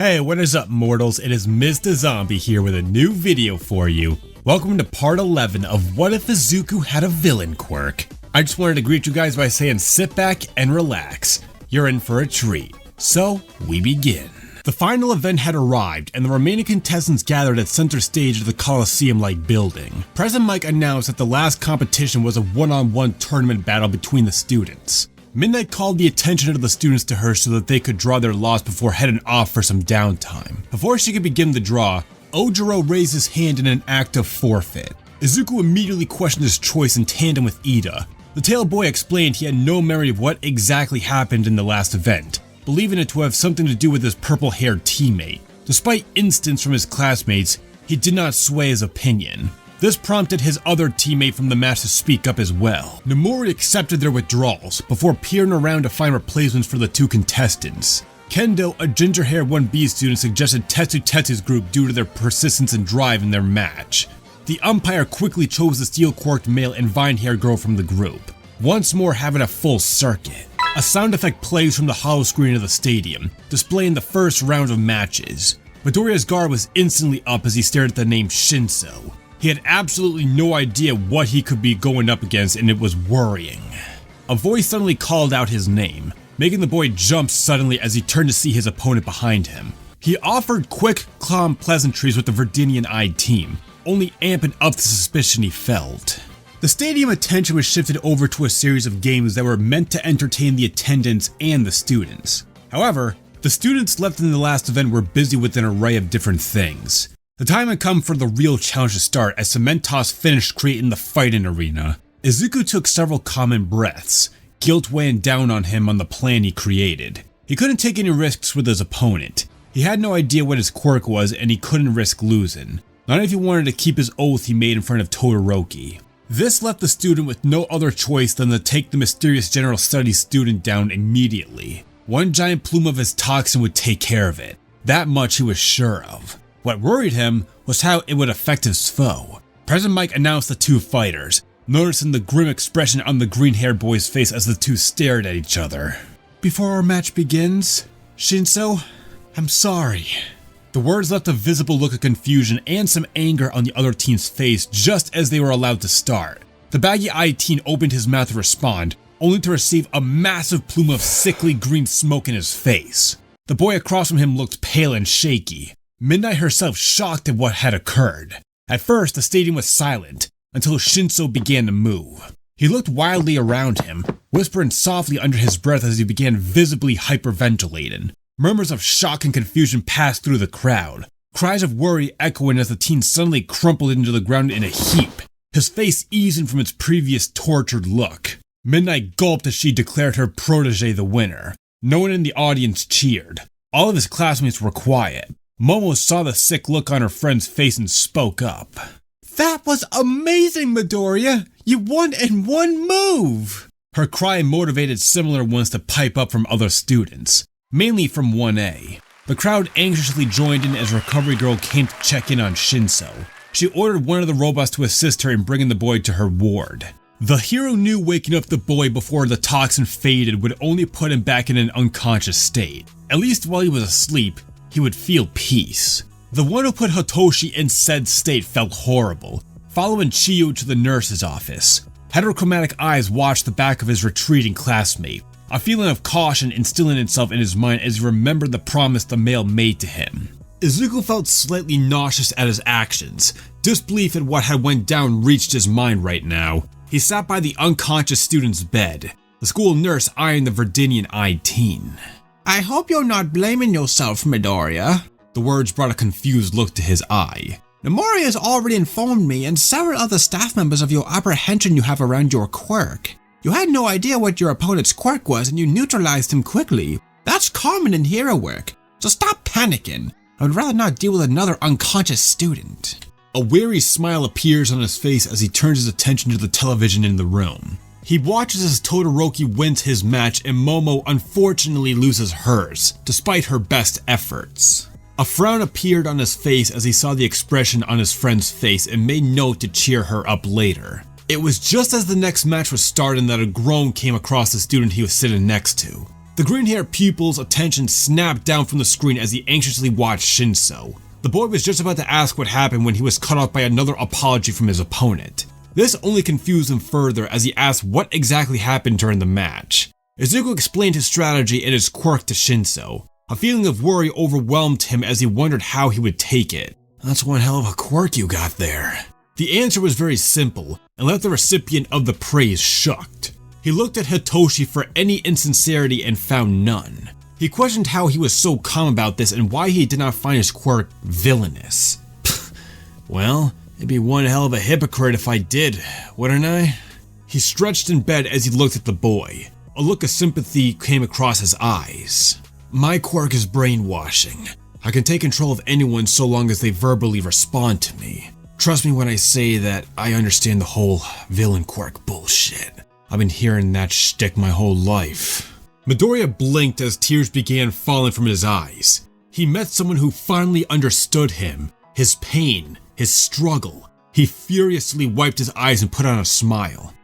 Hey, what is up, mortals? It is Mr. Zombie here with a new video for you. Welcome to part 11 of What If Izuku Had a Villain Quirk. I just wanted to greet you guys by saying sit back and relax. You're in for a treat. So, we begin. The final event had arrived, and the remaining contestants gathered at center stage of the Coliseum-like building. President Mike announced that the last competition was a one-on-one tournament battle between the students. Midnight called the attention of the students to her so that they could draw their lots before heading off for some downtime. Before she could begin the draw, Ojiro raised his hand in an act of forfeit. Izuku immediately questioned his choice in tandem with Ida. The tail boy explained he had no memory of what exactly happened in the last event, believing it to have something to do with his purple-haired teammate. Despite instance from his classmates, he did not sway his opinion. This prompted his other teammate from the match to speak up as well. Nomori accepted their withdrawals before peering around to find replacements for the two contestants. Kendo, a ginger-haired 1B student, suggested Tetsu Tetsu's group due to their persistence and drive in their match. The umpire quickly chose the steel-corked male and vine-haired girl from the group, once more having a full circuit. A sound effect plays from the hollow screen of the stadium, displaying the first round of matches. Midoriya's guard was instantly up as he stared at the name Shinso. He had absolutely no idea what he could be going up against, and it was worrying. A voice suddenly called out his name, making the boy jump suddenly as he turned to see his opponent behind him. He offered quick, calm pleasantries with the Verdinian-eyed team, only amping up the suspicion he felt. The stadium attention was shifted over to a series of games that were meant to entertain the attendants and the students. However, the students left in the last event were busy with an array of different things. The time had come for the real challenge to start as Cementos finished creating the fighting arena. Izuku took several common breaths, guilt weighing down on him on the plan he created. He couldn't take any risks with his opponent. He had no idea what his quirk was and he couldn't risk losing, not if he wanted to keep his oath he made in front of Todoroki. This left the student with no other choice than to take the mysterious general studies student down immediately. One giant plume of his toxin would take care of it. That much he was sure of. What worried him was how it would affect his foe. President Mike announced the two fighters, noticing the grim expression on the green-haired boy's face as the two stared at each other. "Before our match begins, Shinso, I'm sorry." The words left a visible look of confusion and some anger on the other team's face just as they were allowed to start. The baggy-eyed teen opened his mouth to respond, only to receive a massive plume of sickly green smoke in his face. The boy across from him looked pale and shaky. Midnight herself shocked at what had occurred. At first, the stadium was silent, until Shinso began to move. He looked wildly around him, whispering softly under his breath as he began visibly hyperventilating. Murmurs of shock and confusion passed through the crowd, cries of worry echoing as the teen suddenly crumpled into the ground in a heap, his face easing from its previous tortured look. Midnight gulped as she declared her protege the winner. No one in the audience cheered. All of his classmates were quiet. Momo saw the sick look on her friend's face and spoke up. "That was amazing, Midoriya! You won in one move!" Her cry motivated similar ones to pipe up from other students, mainly from 1A. The crowd anxiously joined in as Recovery Girl came to check in on Shinso. She ordered one of the robots to assist her in bringing the boy to her ward. The hero knew waking up the boy before the toxin faded would only put him back in an unconscious state. At least while he was asleep, he would feel peace. The one who put Hitoshi in said state felt horrible, following Chiyo to the nurse's office. Heterochromatic eyes watched the back of his retreating classmate, a feeling of caution instilling itself in his mind as he remembered the promise the male made to him. Izuku felt slightly nauseous at his actions. Disbelief at what had went down reached his mind right now. He sat by the unconscious student's bed, the school nurse eyeing the Verdinian-eyed teen. "I hope you're not blaming yourself, Midoriya." The words brought a confused look to his eye. "Nomori has already informed me and several other staff members of your apprehension you have around your quirk. You had no idea what your opponent's quirk was and you neutralized him quickly. That's common in hero work, so stop panicking. I would rather not deal with another unconscious student." A weary smile appears on his face as he turns his attention to the television in the room. He watches as Todoroki wins his match and Momo unfortunately loses hers, despite her best efforts. A frown appeared on his face as he saw the expression on his friend's face and made note to cheer her up later. It was just as the next match was starting that a groan came across the student he was sitting next to. The green-haired pupil's attention snapped down from the screen as he anxiously watched Shinso. The boy was just about to ask what happened when he was cut off by another apology from his opponent. This only confused him further as he asked what exactly happened during the match. Izuku explained his strategy and his quirk to Shinso. A feeling of worry overwhelmed him as he wondered how he would take it. "That's one hell of a quirk you got there." The answer was very simple and left the recipient of the praise shocked. He looked at Hitoshi for any insincerity and found none. He questioned how he was so calm about this and why he did not find his quirk villainous. "Well, it'd be one hell of a hypocrite if I did, wouldn't I?" He stretched in bed as he looked at the boy. A look of sympathy came across his eyes. "My quirk is brainwashing. I can take control of anyone so long as they verbally respond to me. Trust me when I say that I understand the whole villain quirk bullshit. I've been hearing that shtick my whole life." Midoriya blinked as tears began falling from his eyes. He met someone who finally understood him, his pain, his struggle. He furiously wiped his eyes and put on a smile.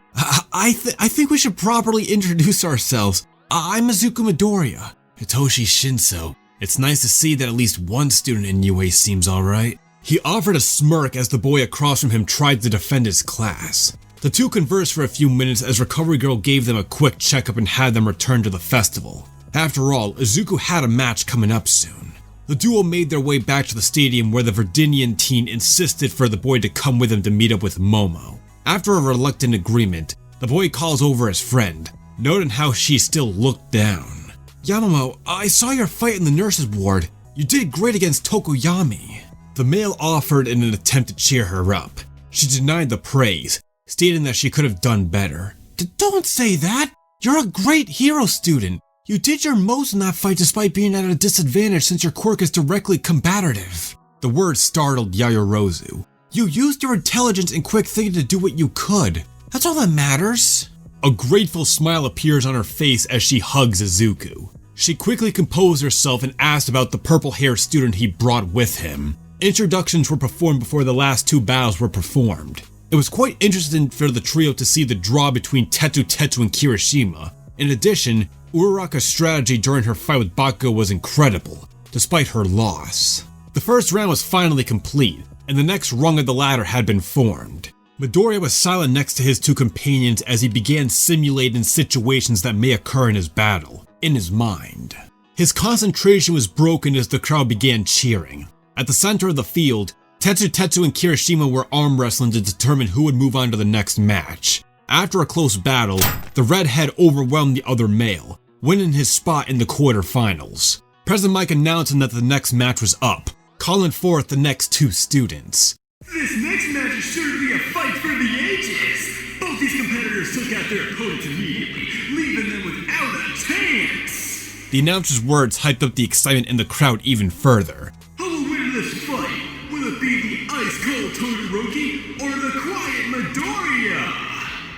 I think we should properly introduce ourselves. I'm Izuku Midoriya. Hitoshi Shinso. It's nice to see that at least one student in UA seems alright." He offered a smirk as the boy across from him tried to defend his class. The two conversed for a few minutes as Recovery Girl gave them a quick checkup and had them return to the festival. After all, Izuku had a match coming up soon. The duo made their way back to the stadium where the Verdinian teen insisted for the boy to come with him to meet up with Momo. After a reluctant agreement, the boy calls over his friend, noting how she still looked down. "Yamamoto, I saw your fight in the nurses' ward. You did great against Tokoyami." The male offered in an attempt to cheer her up. She denied the praise, stating that she could have done better. "Don't say that! You're a great hero student. You did your most in that fight despite being at a disadvantage since your quirk is directly combative." The word startled Yaoyorozu. "You used your intelligence and quick thinking to do what you could. That's all that matters." A grateful smile appears on her face as she hugs Izuku. She quickly composed herself and asked about the purple-haired student he brought with him. Introductions were performed before the last two battles were performed. It was quite interesting for the trio to see the draw between Tetu and Kirishima. In addition, Uraraka's strategy during her fight with Bakugo was incredible, despite her loss. The first round was finally complete, and the next rung of the ladder had been formed. Midoriya was silent next to his two companions as he began simulating situations that may occur in his battle, in his mind. His concentration was broken as the crowd began cheering. At the center of the field, Tetsu and Kirishima were arm wrestling to determine who would move on to the next match. After a close battle, the redhead overwhelmed the other male, winning his spot in the quarterfinals. President Mike announcing that the next match was up, calling forth the next two students. "This next match is sure to be a fight for the ages. Both these competitors took out their opponents immediately, leaving them without a chance." The announcer's words hyped up the excitement in the crowd even further. "Who will win this fight? Will it be the ice-cold Todoroki or the quiet Midoriya?"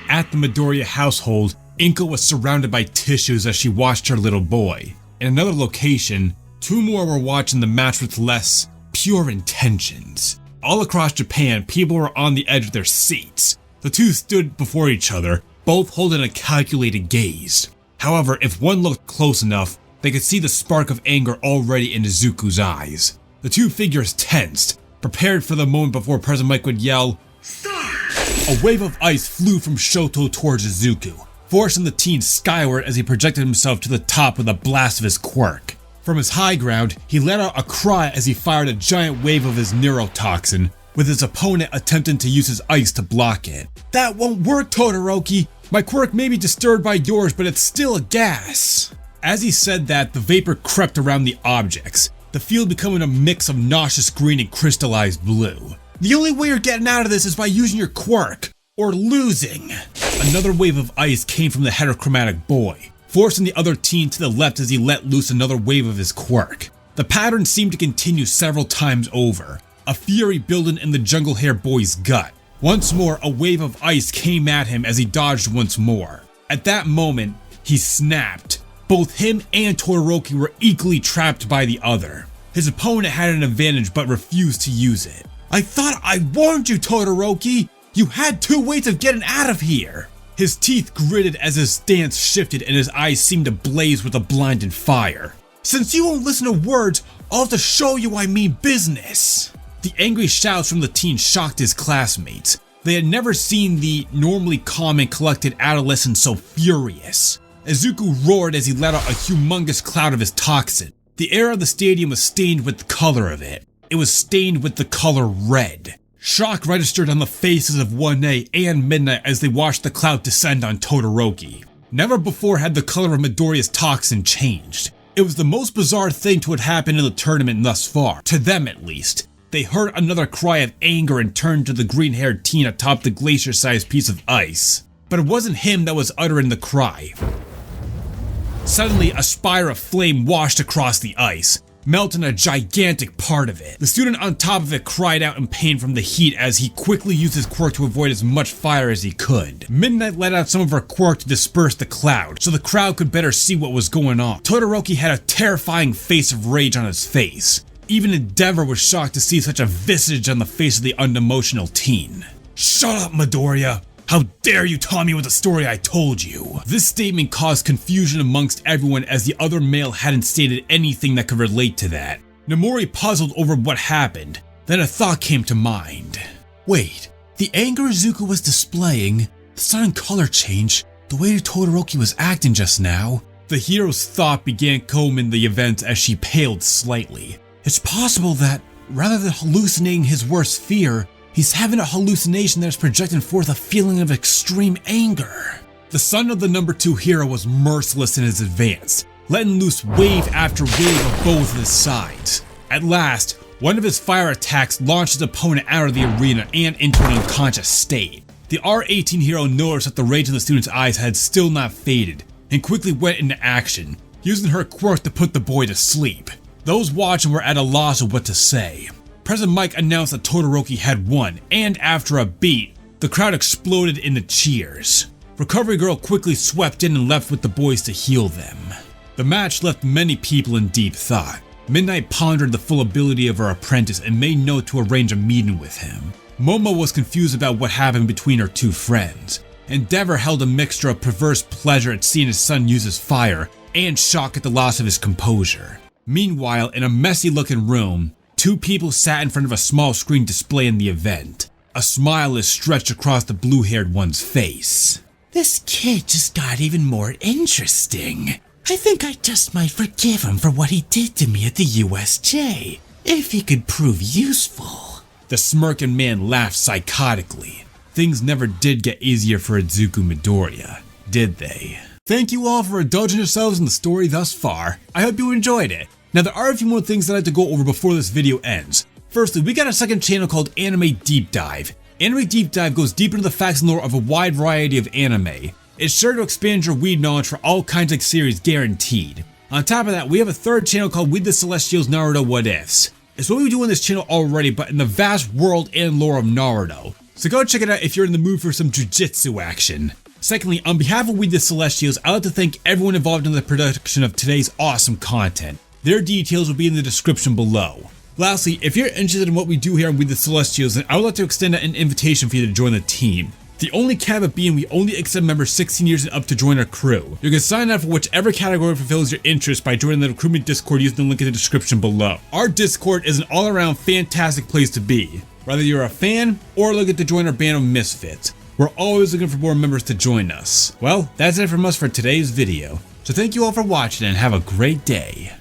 At the Midoriya household, Inko was surrounded by tissues as she watched her little boy. In another location, two more were watching the match with less pure intentions. All across Japan, people were on the edge of their seats. The two stood before each other, both holding a calculated gaze. However, if one looked close enough, they could see the spark of anger already in Izuku's eyes. The two figures tensed, prepared for the moment before President Mike would yell, "Start!" A wave of ice flew from Shoto towards Izuku, forcing the teen skyward as he projected himself to the top with a blast of his quirk. From his high ground, he let out a cry as he fired a giant wave of his neurotoxin, with his opponent attempting to use his ice to block it. "That won't work, Todoroki! My quirk may be disturbed by yours, but it's still a gas!" As he said that, the vapor crept around the objects, the field becoming a mix of nauseous green and crystallized blue. "The only way you're getting out of this is by using your quirk, or losing." Another wave of ice came from the heterochromatic boy, forcing the other teen to the left as he let loose another wave of his quirk. The pattern seemed to continue several times over, a fury building in the jungle hair boy's gut. Once more, a wave of ice came at him as he dodged once more. At that moment, he snapped. Both him and Todoroki were equally trapped by the other. His opponent had an advantage but refused to use it. "I thought I warned you, Todoroki! You had two ways of getting out of here!" His teeth gritted as his stance shifted and his eyes seemed to blaze with a blinding fire. "Since you won't listen to words, I'll have to show you I mean business." The angry shouts from the teen shocked his classmates. They had never seen the normally calm and collected adolescent so furious. Izuku roared as he let out a humongous cloud of his toxin. The air of the stadium was stained with the color of it. It was stained with the color red. Shock registered on the faces of 1A and Midnight as they watched the cloud descend on Todoroki. Never before had the color of Midoriya's toxin changed. It was the most bizarre thing to have happened in the tournament thus far, to them at least. They heard another cry of anger and turned to the green-haired teen atop the glacier-sized piece of ice. But it wasn't him that was uttering the cry. Suddenly, a spire of flame washed across the ice, melting a gigantic part of it. The student on top of it cried out in pain from the heat as he quickly used his quirk to avoid as much fire as he could. Midnight let out some of her quirk to disperse the cloud, so the crowd could better see what was going on. Todoroki had a terrifying face of rage on his face. Even Endeavor was shocked to see such a visage on the face of the unemotional teen. "Shut up, Midoriya! How dare you taunt me with the story I told you?" This statement caused confusion amongst everyone as the other male hadn't stated anything that could relate to that. Nomori puzzled over what happened, then a thought came to mind. Wait, the anger Izuku was displaying, the sudden color change, the way Todoroki was acting just now. The hero's thought began combing the events as she paled slightly. It's possible that, rather than hallucinating his worst fear, he's having a hallucination that is projecting forth a feeling of extreme anger. The son of the number 2 hero was merciless in his advance, letting loose wave after wave of both his sides. At last, one of his fire attacks launched his opponent out of the arena and into an unconscious state. The R18 hero noticed that the rage in the student's eyes had still not faded, and quickly went into action, using her quirk to put the boy to sleep. Those watching were at a loss of what to say. President Mike announced that Todoroki had won, and after a beat, the crowd exploded into cheers. Recovery Girl quickly swept in and left with the boys to heal them. The match left many people in deep thought. Midnight pondered the full ability of her apprentice and made note to arrange a meeting with him. Momo was confused about what happened between her two friends. Endeavor held a mixture of perverse pleasure at seeing his son use his fire and shock at the loss of his composure. Meanwhile, in a messy-looking room, two people sat in front of a small screen displaying the event. A smile is stretched across the blue-haired one's face. "This kid just got even more interesting. I think I just might forgive him for what he did to me at the USJ, if he could prove useful." The smirking man laughed psychotically. Things never did get easier for Izuku Midoriya, did they? Thank you all for indulging yourselves in the story thus far. I hope you enjoyed it. Now there are a few more things that I have to go over before this video ends. Firstly, we got a second channel called Anime Deep Dive. Anime Deep Dive goes deep into the facts and lore of a wide variety of anime. It's sure to expand your weed knowledge for all kinds of series guaranteed. On top of that, we have a third channel called We the Celestials Naruto What Ifs. It's what we do on this channel already, but in the vast world and lore of Naruto. So go check it out if you're in the mood for some jujitsu action. Secondly, on behalf of We the Celestials, I'd like to thank everyone involved in the production of today's awesome content. Their details will be in the description below. Lastly, if you're interested in what we do here on We the Celestials, then I would like to extend out an invitation for you to join the team. The only caveat being we only accept members 16 years and up to join our crew. You can sign up for whichever category fulfills your interest by joining the recruitment Discord using the link in the description below. Our Discord is an all-around fantastic place to be, whether you're a fan or looking to join our band of misfits. We're always looking for more members to join us. Well, that's it from us for today's video. So thank you all for watching and have a great day.